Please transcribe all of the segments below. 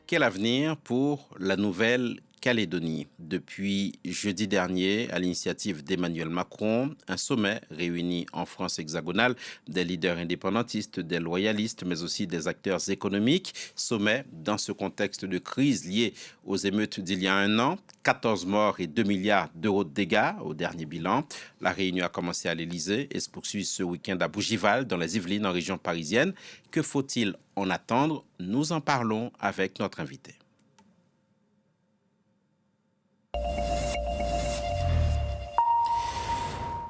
Quel avenir pour la Nouvelle-Calédonie? Depuis jeudi dernier, à l'initiative d'Emmanuel Macron, un sommet réunit en France hexagonale des leaders indépendantistes, des loyalistes, mais aussi des acteurs économiques. Sommet dans ce contexte de crise liée aux émeutes d'il y a un an. 14 morts et 2 milliards d'euros de dégâts au dernier bilan. La réunion a commencé à l'Élysée et se poursuit ce week-end à Bougival, dans les Yvelines, en région parisienne. Que faut-il en attendre? Nous en parlons avec notre invité.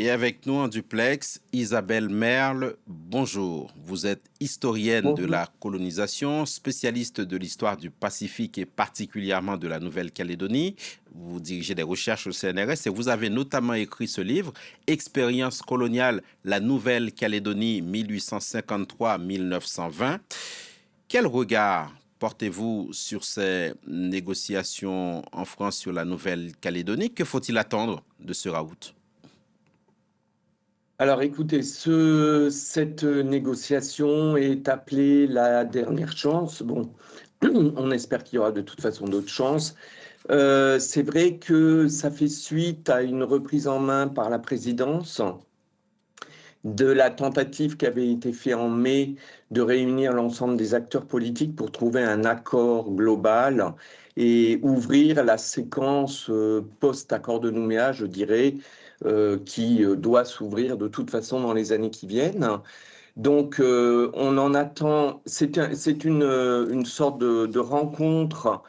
Et avec nous en duplex, Isabelle Merle, bonjour. Vous êtes historienne de Bonjour. la colonisation, spécialiste de l'histoire du Pacifique et particulièrement de la Nouvelle-Calédonie. Vous dirigez des recherches au CNRS et vous avez notamment écrit ce livre, Expérience coloniale, la Nouvelle-Calédonie 1853-1920. Quel regard portez-vous sur ces négociations en France sur la Nouvelle-Calédonie? Que faut-il attendre de ce raout? Alors écoutez, cette négociation est appelée la dernière chance. Bon, on espère qu'il y aura de toute façon d'autres chances. C'est vrai que ça fait suite à une reprise en main par la présidence de la tentative qui avait été faite en mai de réunir l'ensemble des acteurs politiques pour trouver un accord global et ouvrir la séquence post-accord de Nouméa, je dirais, qui doit s'ouvrir de toute façon dans les années qui viennent. Donc, on en attend. C'est une sorte de rencontre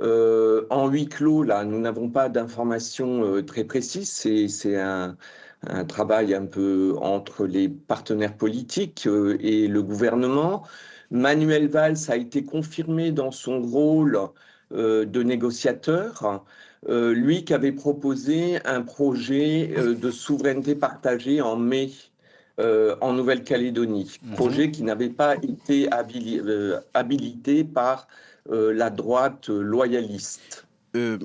en huis clos. Là, nous n'avons pas d'informations très précises. C'est un travail un peu entre les partenaires politiques et le gouvernement. Manuel Valls a été confirmé dans son rôle de négociateur, lui qui avait proposé un projet de souveraineté partagée en mai en Nouvelle-Calédonie, projet qui n'avait pas été habilité par la droite loyaliste. Euh,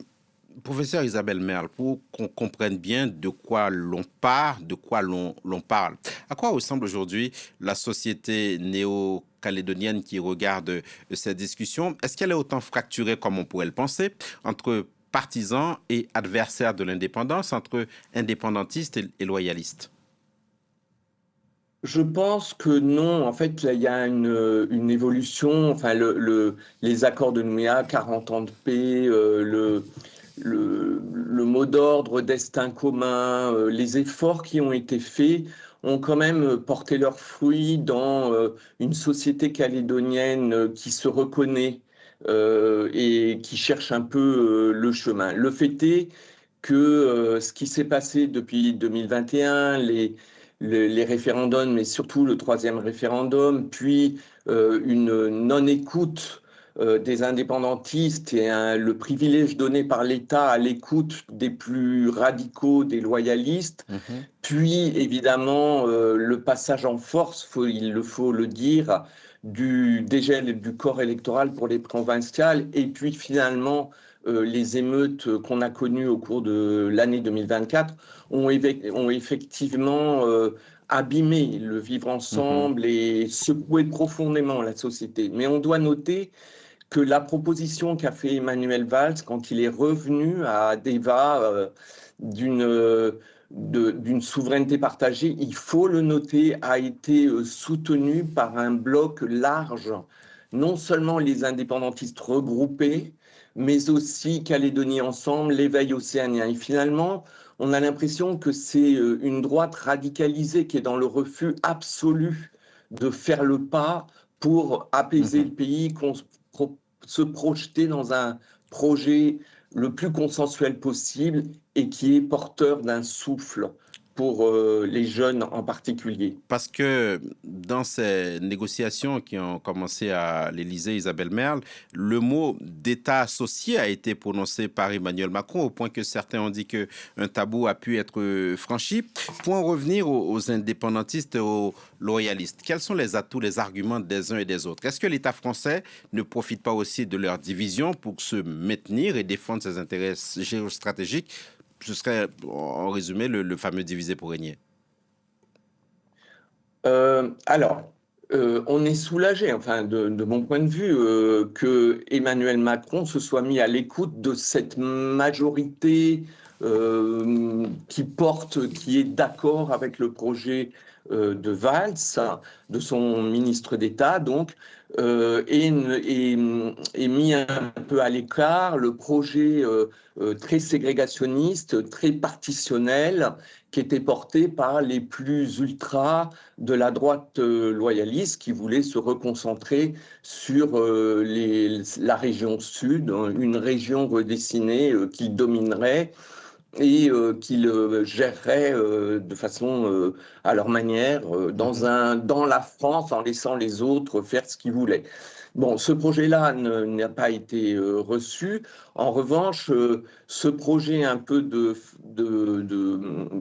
Professeur Isabelle Merle, pour qu'on comprenne bien de quoi l'on part, de quoi l'on parle, à quoi ressemble aujourd'hui la société néo-calédonienne qui regarde ces discussions? Est-ce qu'elle est autant fracturée comme on pourrait le penser entre partisans et adversaires de l'indépendance, entre indépendantistes et loyalistes? Je pense que non. En fait, là, il y a une évolution. Enfin, les accords de Nouméa, 40 ans de paix, le mot d'ordre, destin commun, les efforts qui ont été faits ont quand même porté leurs fruits dans une société calédonienne qui se reconnaît et qui cherche un peu le chemin. Le fait est que ce qui s'est passé depuis 2021, les référendums, mais surtout le troisième référendum, puis une non-écoute des indépendantistes et le privilège donné par l'État à l'écoute des plus radicaux, des loyalistes, Mhm. puis évidemment le passage en force, il faut le dire, du dégel du corps électoral pour les provinciales, et puis finalement les émeutes qu'on a connues au cours de l'année 2024 ont effectivement abîmé le vivre Mhm. ensemble et secoué profondément la société. Mais on doit noter que la proposition qu'a fait Emmanuel Valls quand il est revenu à Deva d'une d'une souveraineté partagée, il faut le noter, a été soutenue par un bloc large, non seulement les indépendantistes regroupés, mais aussi Calédonie Ensemble, l'éveil océanien. Et finalement, on a l'impression que c'est une droite radicalisée qui est dans le refus absolu de faire le pas pour apaiser le Mhm. pays, se projeter dans un projet le plus consensuel possible et qui est porteur d'un souffle pour les jeunes en particulier. Parce que dans ces négociations qui ont commencé à l'Élysée, Isabelle Merle, le mot d'État associé a été prononcé par Emmanuel Macron, au point que certains ont dit qu'un tabou a pu être franchi. Pour en revenir aux indépendantistes et aux loyalistes, quels sont les atouts, les arguments des uns et des autres? Est-ce que l'État français ne profite pas aussi de leur division pour se maintenir et défendre ses intérêts géostratégiques? Ce serait, en résumé, le fameux diviser pour régner. Alors, On est soulagé, enfin, de mon point de vue, que Emmanuel Macron se soit mis à l'écoute de cette majorité qui est d'accord avec le projet de Valls, de son ministre d'État, donc, et mis un peu à l'écart le projet très ségrégationniste, très partitionnel, qui était porté par les plus ultras de la droite loyaliste qui voulait se reconcentrer sur la région sud, une région redessinée qu'il dominerait et qu'ils géreraient de façon à leur manière dans la France en laissant les autres faire ce qu'ils voulaient. Bon, ce projet-là n'a pas été reçu. En revanche, ce projet un peu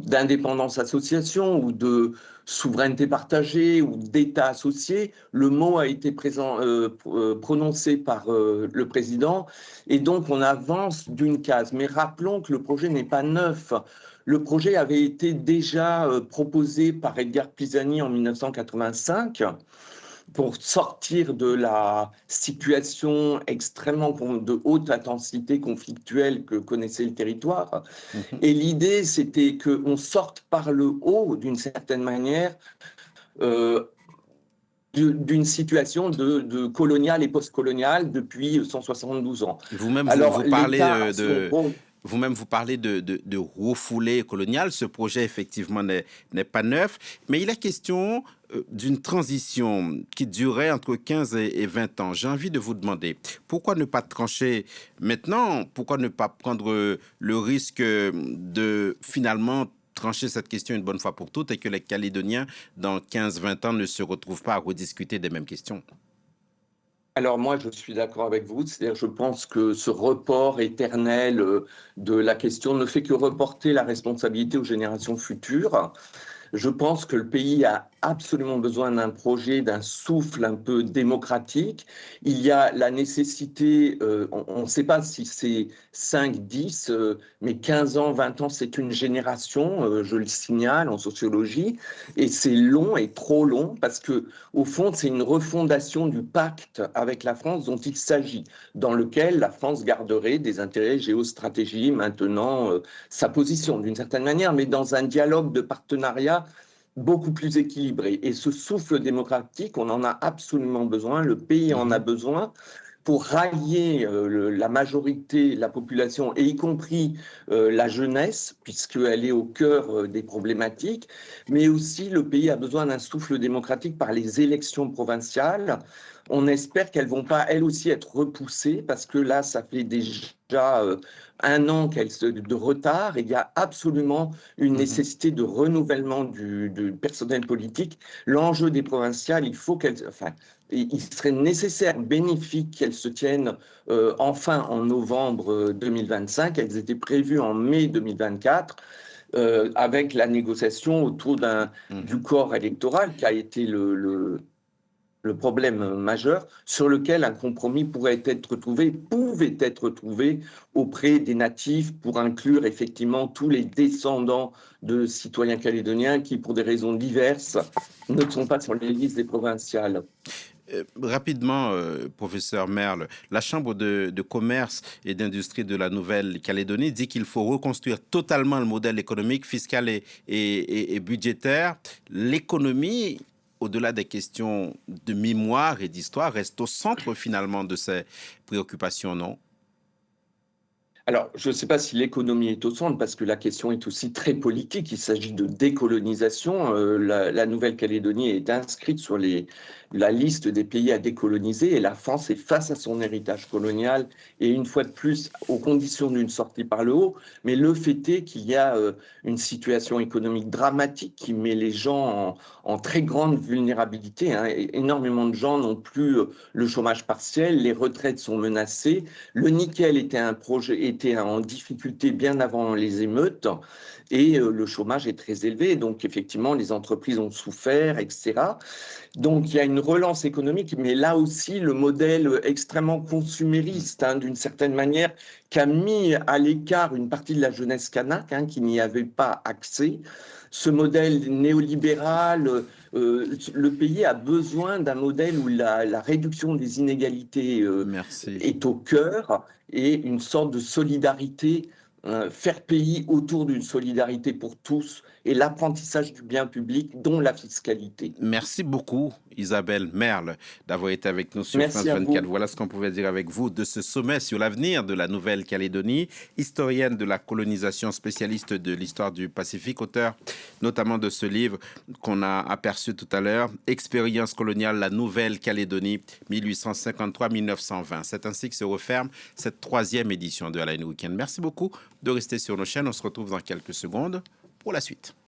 d'indépendance association ou de souveraineté partagée ou d'État associé, le mot a été prononcé par le président et donc on avance d'une case. Mais rappelons que le projet n'est pas neuf. Le projet avait été déjà proposé par Edgar Pisani en 1985 pour sortir de la situation extrêmement de haute intensité conflictuelle que connaissait le territoire. Mhm. Et l'idée, c'était qu'on sorte par le haut, d'une certaine manière, euh, d'une situation de coloniale et post-coloniale depuis 172 ans. Vous-même, Alors, vous parlez l'État, son rôle. vous-même, vous parlez de refoulée coloniale. Ce projet, effectivement, n'est pas neuf, mais il est question d'une transition qui durait entre 15 et 20 ans. J'ai envie de vous demander, pourquoi ne pas trancher maintenant? Pourquoi ne pas prendre le risque de finalement trancher cette question une bonne fois pour toutes et que les Calédoniens, dans 15-20 ans, ne se retrouvent pas à rediscuter des mêmes questions? Alors moi, je suis d'accord avec vous, c'est-à-dire je pense que ce report éternel de la question ne fait que reporter la responsabilité aux générations futures. Je pense que le pays a absolument besoin d'un projet, d'un souffle un peu démocratique. Il y a la nécessité, on ne sait pas si c'est 5, 10, mais 15 ans, 20 ans, c'est une génération, je le signale en sociologie, et c'est long et trop long parce que, au fond, c'est une refondation du pacte avec la France dont il s'agit, dans lequel la France garderait des intérêts géostratégiques maintenant sa position d'une certaine manière, mais dans un dialogue de partenariat beaucoup plus équilibré. Et ce souffle démocratique, on en a absolument besoin, le pays en a Mhm. besoin pour rallier la majorité de la population, et y compris la jeunesse, puisqu'elle est au cœur des problématiques, mais aussi le pays a besoin d'un souffle démocratique par les élections provinciales. On espère qu'elles vont pas, elles aussi, être repoussées, parce que là, ça fait déjà un an de retard, et il y a absolument une Mhm. nécessité de renouvellement du personnel politique. L'enjeu des provinciales, il faut qu'elles, enfin, il serait nécessaire, bénéfique qu'elles se tiennent enfin en novembre 2025. Elles étaient prévues en mai 2024. Avec la négociation autour du Mhm. corps électoral qui a été le problème majeur sur lequel un compromis pouvait être trouvé auprès des natifs pour inclure effectivement tous les descendants de citoyens calédoniens qui, pour des raisons diverses, ne sont pas sur les listes des provinciales. Rapidement, professeur Merle, la Chambre de commerce et d'industrie de la Nouvelle-Calédonie dit qu'il faut reconstruire totalement le modèle économique, fiscal et budgétaire. L'économie, au-delà des questions de mémoire et d'histoire, reste au centre finalement de ces préoccupations, non? Alors, je ne sais pas si l'économie est au centre, parce que la question est aussi très politique. Il s'agit de décolonisation. La Nouvelle-Calédonie est inscrite sur la liste des pays à décoloniser, et la France est face à son héritage colonial, et une fois de plus, aux conditions d'une sortie par le haut. Mais le fait est qu'il y a une situation économique dramatique qui met les gens en très grande vulnérabilité, hein. Énormément de gens n'ont plus le chômage partiel, les retraites sont menacées. Le nickel était en difficulté bien avant les émeutes, et le chômage est très élevé. Donc, effectivement, les entreprises ont souffert, etc. Donc, il y a une relance économique, mais là aussi, le modèle extrêmement consumériste, hein, d'une certaine manière, qui a mis à l'écart une partie de la jeunesse kanak, hein, qui n'y avait pas accès. Ce modèle néolibéral Le pays a besoin d'un modèle où la réduction des inégalités Merci. est au cœur et une sorte de solidarité, faire pays autour d'une solidarité pour tous et l'apprentissage du bien public, dont la fiscalité. Merci beaucoup, Isabelle Merle, d'avoir été avec nous sur France Merci à 24. vous. Voilà ce qu'on pouvait dire avec vous de ce sommet sur l'avenir de la Nouvelle-Calédonie. Historienne de la colonisation, spécialiste de l'histoire du Pacifique, auteur notamment de ce livre qu'on a aperçu tout à l'heure, Expérience coloniale, la Nouvelle-Calédonie, 1853-1920. C'est ainsi que se referme cette 3e édition de Align Weekend. Merci beaucoup de rester sur nos chaînes. On se retrouve dans quelques secondes pour la suite.